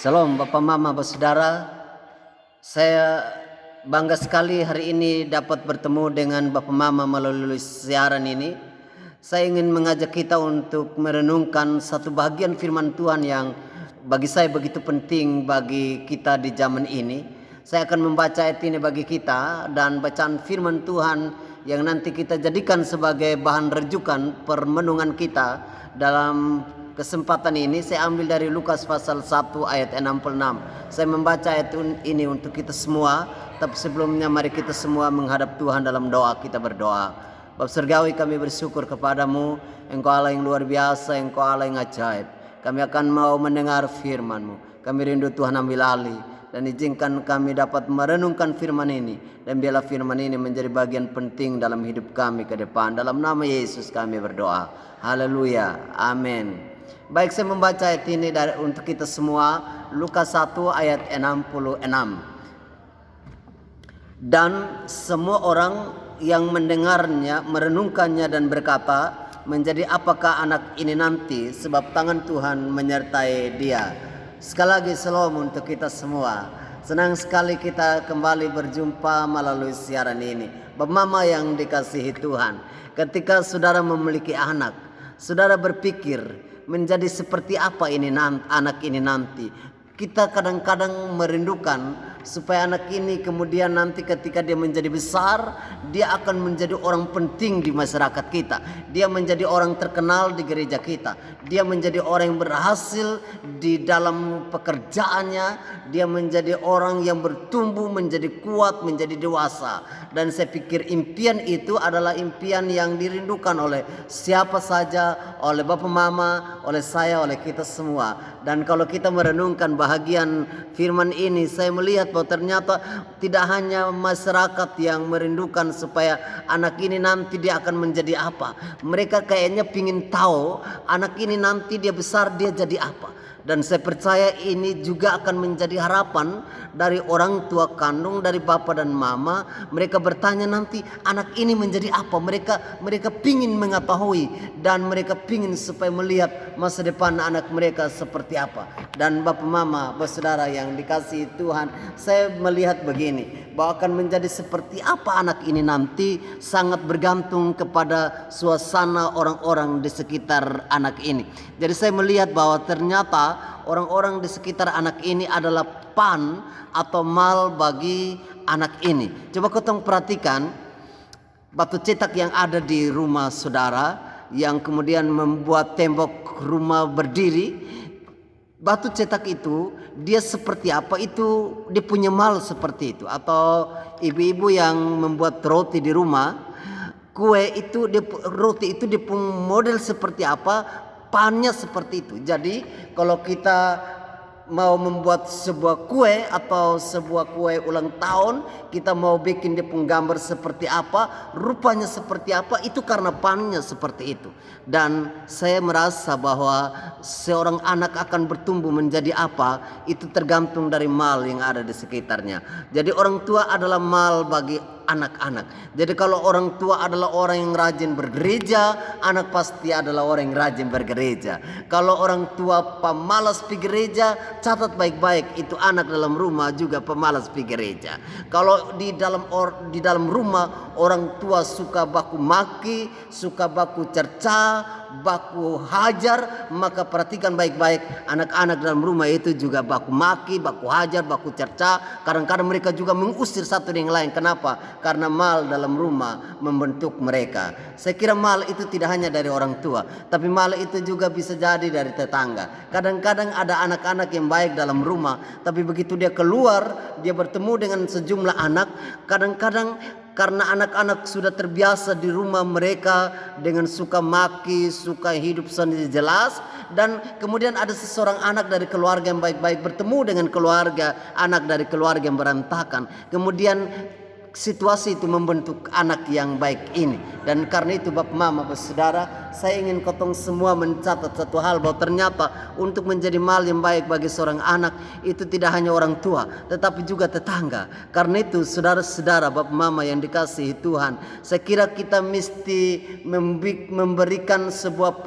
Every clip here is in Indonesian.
Salam Bapak Mama, Bapak Saudara. Saya bangga sekali hari ini dapat bertemu dengan Bapak Mama melalui siaran ini. Saya ingin mengajak kita untuk merenungkan satu bagian firman Tuhan yang bagi saya begitu penting bagi kita di zaman ini. Saya akan membaca ayat ini bagi kita dan bacaan firman Tuhan yang nanti kita jadikan sebagai bahan rujukan permenungan kita dalam kesempatan ini. Saya ambil dari Lukas pasal 1 ayat 66. Saya membaca ayat ini untuk kita semua, tapi sebelumnya mari kita semua menghadap Tuhan dalam doa. Kita berdoa. Bapa Surgawi, kami bersyukur kepadamu. Engkau Allah yang luar biasa, Engkau Allah yang ajaib. Kami akan mau mendengar firman-Mu. Kami rindu Tuhan ambil alih dan izinkan kami dapat merenungkan firman ini, dan biarlah firman ini menjadi bagian penting dalam hidup kami ke depan. Dalam nama Yesus kami berdoa. Haleluya. Amin. Baik, saya membaca ayat ini untuk kita semua. Lukas 1 ayat 66. Dan semua orang yang mendengarnya merenungkannya dan berkata, menjadi apakah anak ini nanti, sebab tangan Tuhan menyertai dia. Sekali lagi shalom untuk kita semua. Senang sekali kita kembali berjumpa melalui siaran ini. Bapak Mama yang dikasihi Tuhan, ketika saudara memiliki anak, saudara berpikir menjadi seperti apa ini anak ini nanti. Kita kadang-kadang merindukan supaya anak ini kemudian nanti ketika dia menjadi besar, dia akan menjadi orang penting di masyarakat kita. Dia menjadi orang terkenal di gereja kita. Dia menjadi orang yang berhasil di dalam pekerjaannya. Dia menjadi orang yang bertumbuh, menjadi kuat, menjadi dewasa. Dan saya pikir impian itu adalah impian yang dirindukan oleh siapa saja, oleh Bapak Mama, oleh saya, oleh kita semua. Dan kalau kita merenungkan bahagian firman ini, saya melihat bahwa ternyata tidak hanya masyarakat yang merindukan supaya anak ini nanti dia akan menjadi apa. Mereka kayaknya pingin tahu anak ini nanti dia besar dia jadi apa. Dan saya percaya ini juga akan menjadi harapan dari orang tua kandung, dari bapak dan mama. Mereka bertanya nanti anak ini menjadi apa. Mereka pingin mengetahui dan mereka pingin supaya melihat masa depan anak mereka seperti apa. Dan bapak mama, saudara yang dikasihi Tuhan, saya melihat begini, bahwa akan menjadi seperti apa anak ini nanti sangat bergantung kepada suasana orang-orang di sekitar anak ini. Jadi saya melihat bahwa ternyata orang-orang di sekitar anak ini adalah pan atau mal bagi anak ini. Coba kau perhatikan batu cetak yang ada di rumah saudara, yang kemudian membuat tembok rumah berdiri. Batu cetak itu dia seperti apa, itu dia punya mal seperti itu. Atau ibu-ibu yang membuat roti di rumah, kue itu roti itu dia punya model seperti apa, pannya seperti itu. Jadi kalau kita mau membuat sebuah kue atau sebuah kue ulang tahun, kita mau bikin dia pun gambar seperti apa, rupanya seperti apa, itu karena pannya seperti itu. Dan saya merasa bahwa seorang anak akan bertumbuh menjadi apa, itu tergantung dari mal yang ada di sekitarnya. Jadi orang tua adalah mal bagi anak-anak. Jadi kalau orang tua adalah orang yang rajin bergereja, anak pasti adalah orang yang rajin bergereja. Kalau orang tua pemalas pergi gereja, catat baik-baik, itu anak dalam rumah juga pemalas pergi gereja. Kalau di dalam rumah orang tua suka baku maki, suka baku cerca, baku hajar, maka perhatikan baik-baik, anak-anak dalam rumah itu juga baku maki, baku hajar, baku cerca. Kadang-kadang mereka juga mengusir satu dengan lain. Kenapa? Karena mal dalam rumah membentuk mereka. Saya kira mal itu tidak hanya dari orang tua, tapi mal itu juga bisa jadi dari tetangga. Kadang-kadang ada anak-anak yang baik dalam rumah, tapi begitu dia keluar, dia bertemu dengan sejumlah anak. Kadang-kadang karena anak-anak sudah terbiasa di rumah mereka dengan suka maki, suka hidup sendiri jelas. Dan kemudian ada seseorang anak dari keluarga yang baik-baik bertemu dengan anak dari keluarga yang berantakan. Kemudian situasi itu membentuk anak yang baik ini. Dan karena itu Bapak Mama bersaudara, saya ingin kotong semua mencatat satu hal, bahwa ternyata untuk menjadi mal yang baik bagi seorang anak itu tidak hanya orang tua, tetapi juga tetangga. Karena itu saudara-saudara Bapak Mama yang dikasihi Tuhan, saya kira kita mesti memberikan sebuah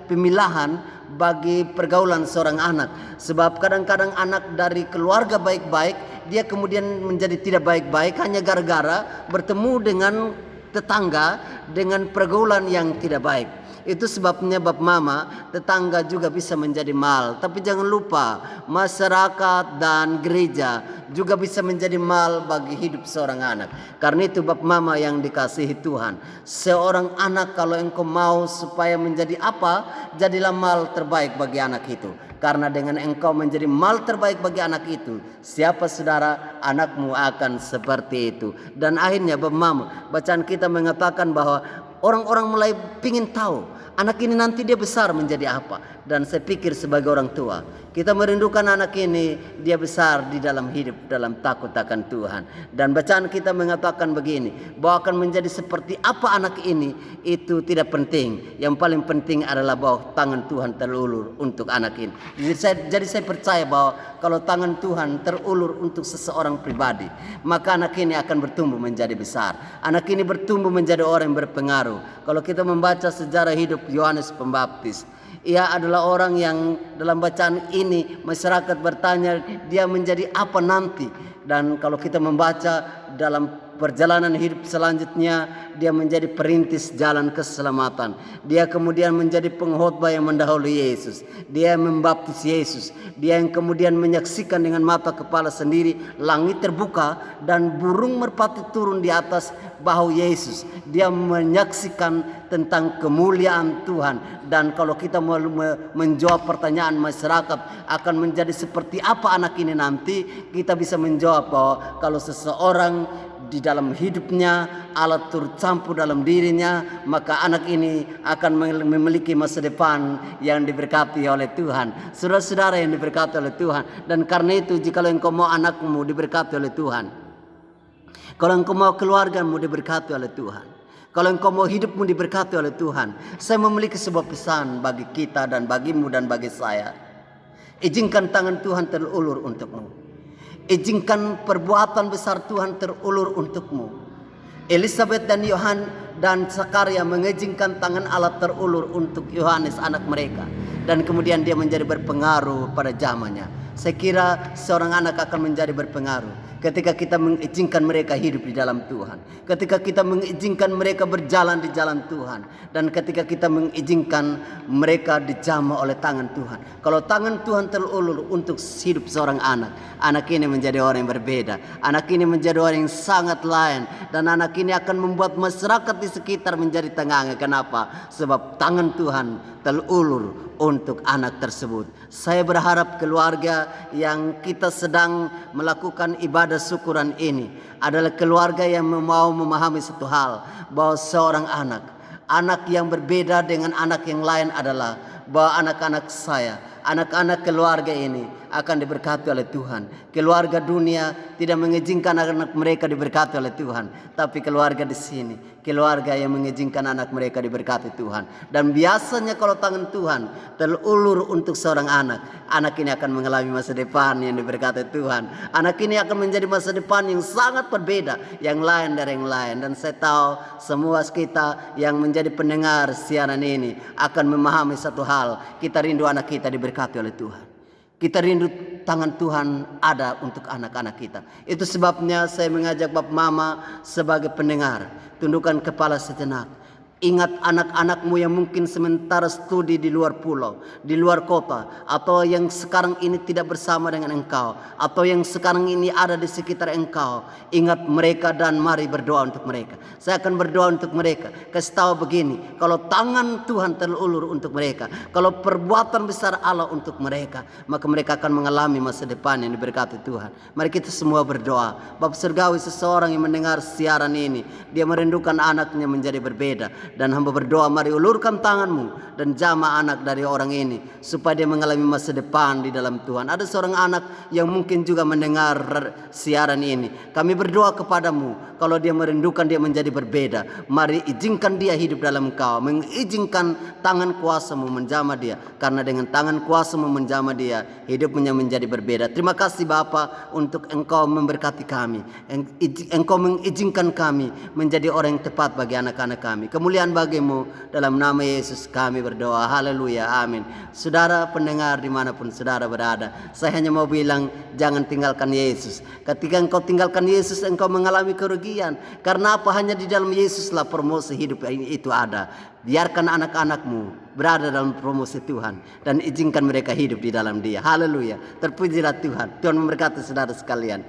pemilahan bagi pergaulan seorang anak. Sebab kadang-kadang anak dari keluarga baik-baik, dia kemudian menjadi tidak baik-baik hanya gara-gara bertemu dengan tetangga dengan pergaulan yang tidak baik. Itu sebabnya Bapak Mama, tetangga juga bisa menjadi mal. Tapi jangan lupa, masyarakat dan gereja juga bisa menjadi mal bagi hidup seorang anak. Karena itu Bapak Mama yang dikasihi Tuhan, seorang anak kalau engkau mau supaya menjadi apa, jadilah mal terbaik bagi anak itu. Karena dengan engkau menjadi mal terbaik bagi anak itu, siapa saudara, anakmu akan seperti itu. Dan akhirnya Bapak Mama, bacaan kita mengatakan bahwa orang-orang mulai ingin tahu anak ini nanti dia besar menjadi apa. Dan saya pikir sebagai orang tua, kita merindukan anak ini dia besar di dalam hidup, dalam takut akan Tuhan. Dan bacaan kita mengatakan begini, bahwa akan menjadi seperti apa anak ini itu tidak penting. Yang paling penting adalah bahwa tangan Tuhan terulur untuk anak ini. Jadi saya percaya bahwa kalau tangan Tuhan terulur untuk seseorang pribadi, maka anak ini akan bertumbuh menjadi besar. Anak ini bertumbuh menjadi orang yang berpengaruh. Kalau kita membaca sejarah hidup Yohanes Pembaptis, ia adalah orang yang dalam bacaan ini masyarakat bertanya dia menjadi apa nanti. Dan kalau kita membaca dalam perjalanan hidup selanjutnya, dia menjadi perintis jalan keselamatan. Dia kemudian menjadi pengkhotbah yang mendahului Yesus. Dia membaptis Yesus. Dia yang kemudian menyaksikan dengan mata kepala sendiri langit terbuka dan burung merpati turun di atas bahu Yesus. Dia menyaksikan tentang kemuliaan Tuhan. Dan kalau kita mau menjawab pertanyaan masyarakat akan menjadi seperti apa anak ini nanti, kita bisa menjawab bahwa kalau seseorang di dalam hidupnya Allah turut campur dalam dirinya, maka anak ini akan memiliki masa depan yang diberkati oleh Tuhan. Saudara-saudara yang diberkati oleh Tuhan. Dan karena itu jika engkau mau anakmu diberkati oleh Tuhan, kalau engkau mau keluargamu diberkati oleh Tuhan, kalau engkau mau hidupmu diberkati oleh Tuhan, saya memiliki sebuah pesan bagi kita dan bagimu dan bagi saya. Izinkan tangan Tuhan terulur untukmu. Izinkan perbuatan besar Tuhan terulur untukmu. Elizabeth dan Yohan dan Zakaria mengizinkan tangan Allah terulur untuk Yohanes anak mereka. Dan kemudian dia menjadi berpengaruh pada zamannya. Saya kira seorang anak akan menjadi berpengaruh ketika kita mengizinkan mereka hidup di dalam Tuhan, ketika kita mengizinkan mereka berjalan di jalan Tuhan, dan ketika kita mengizinkan mereka dijamah oleh tangan Tuhan. Kalau tangan Tuhan terulur untuk hidup seorang anak, anak ini menjadi orang yang berbeda. Anak ini menjadi orang yang sangat lain, dan anak ini akan membuat masyarakat di sekitar menjadi tengah. Kenapa? Sebab tangan Tuhan terulur untuk anak tersebut. Saya berharap keluarga yang kita sedang melakukan ibadah syukuran ini adalah keluarga yang mau memahami satu hal, bahwa seorang anak yang berbeda dengan anak yang lain adalah bahwa anak-anak saya, anak-anak keluarga ini akan diberkati oleh Tuhan. Keluarga dunia tidak mengizinkan anak mereka diberkati oleh Tuhan, tapi keluarga di sini, keluarga yang mengizinkan anak mereka diberkati Tuhan. Dan biasanya kalau tangan Tuhan terulur untuk seorang anak, anak ini akan mengalami masa depan yang diberkati Tuhan. Anak ini akan menjadi masa depan yang sangat berbeda, yang lain dari yang lain. Dan saya tahu semua kita yang menjadi pendengar siaran ini akan memahami satu hal. Kita rindu anak kita diberkati oleh Tuhan. Kita rindu tangan Tuhan ada untuk anak-anak kita. Itu sebabnya saya mengajak Bapak Mama sebagai pendengar, tundukkan kepala sejenak. Ingat anak-anakmu yang mungkin sementara studi di luar pulau, di luar kota, atau yang sekarang ini tidak bersama dengan engkau, atau yang sekarang ini ada di sekitar engkau. Ingat mereka dan mari berdoa untuk mereka. Saya akan berdoa untuk mereka. Kasih tahu begini, kalau tangan Tuhan terulur untuk mereka, kalau perbuatan besar Allah untuk mereka, maka mereka akan mengalami masa depan yang diberkati Tuhan. Mari kita semua berdoa. Bapak Surgawi, seseorang yang mendengar siaran ini, dia merindukan anaknya menjadi berbeda. Dan hamba berdoa, mari ulurkan tanganmu dan jamah anak dari orang ini supaya dia mengalami masa depan di dalam Tuhan. Ada seorang anak yang mungkin juga mendengar siaran ini. Kami berdoa kepadamu, kalau dia merindukan dia menjadi berbeda, mari izinkan dia hidup dalam Engkau, mengizinkan tangan kuasamu menjamah dia, karena dengan tangan kuasamu menjamah dia, hidupnya menjadi berbeda. Terima kasih Bapa untuk Engkau memberkati kami, Engkau mengizinkan kami menjadi orang yang tepat bagi anak-anak kami. Kemuliaan bagimu, dalam nama Yesus kami berdoa, haleluya, amin. Saudara pendengar dimanapun saudara berada, saya hanya mau bilang, jangan tinggalkan Yesus. Ketika engkau tinggalkan Yesus, engkau mengalami kerugian. Karena apa? Hanya di dalam Yesuslah promosi hidup itu ada. Biarkan anak-anakmu berada dalam promosi Tuhan dan izinkan mereka hidup di dalam Dia. Haleluya. Terpujilah Tuhan. Tuhan memberkati saudara sekalian.